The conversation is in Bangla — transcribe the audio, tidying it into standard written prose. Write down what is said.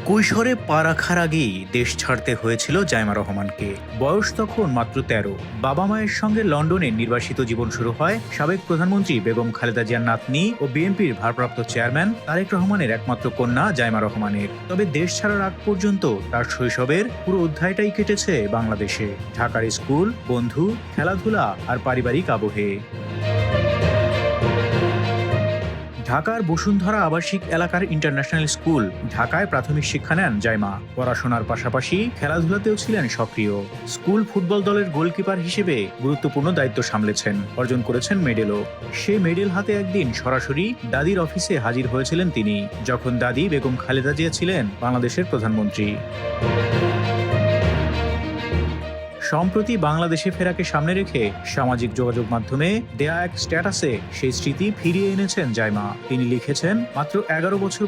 কৈশোরে পা রাখার আগেই দেশ ছাড়তে হয়েছিল জাইমা রহমানকে। বয়স তখন মাত্র ১৩। বাবা মায়ের সঙ্গে লন্ডনে নির্বাসিত জীবন শুরু হয় সাবেক প্রধানমন্ত্রী বেগম খালেদা জিয়ার নাতনি ও বিএনপির ভারপ্রাপ্ত চেয়ারম্যান তারেক রহমানের একমাত্র কন্যা জাইমা রহমানের। তবে দেশ ছাড়ার আগ পর্যন্ত তার শৈশবের পুরো অধ্যায়টাই কেটেছে বাংলাদেশে, ঢাকার স্কুল, বন্ধু, খেলাধুলা আর পারিবারিক আবহে। ঢাকার বসুন্ধরা আবাসিক এলাকার ইন্টারন্যাশনাল স্কুল ঢাকায় প্রাথমিক শিক্ষা নেন জাইমা। পড়াশোনার পাশাপাশি খেলাধুলাতেও ছিলেন সক্রিয়। স্কুল ফুটবল দলের গোলকিপার হিসেবে গুরুত্বপূর্ণ দায়িত্ব সামলেছেন, অর্জন করেছেন মেডেলও। সে মেডেল হাতে একদিন সরাসরি দাদির অফিসে হাজির হয়েছিলেন তিনি, যখন দাদি বেগম খালেদা জিয়া ছিলেন বাংলাদেশের প্রধানমন্ত্রী। সম্প্রতি বাংলাদেশে ফেরাকে সামনে রেখে সামাজিক যোগাযোগ মাধ্যমে দেয়া এক স্ট্যাটাসে সেই স্মৃতি ফিরিয়ে এনেছেন জাইমা। তিনি লিখেছেন, মাত্র ১১ বছর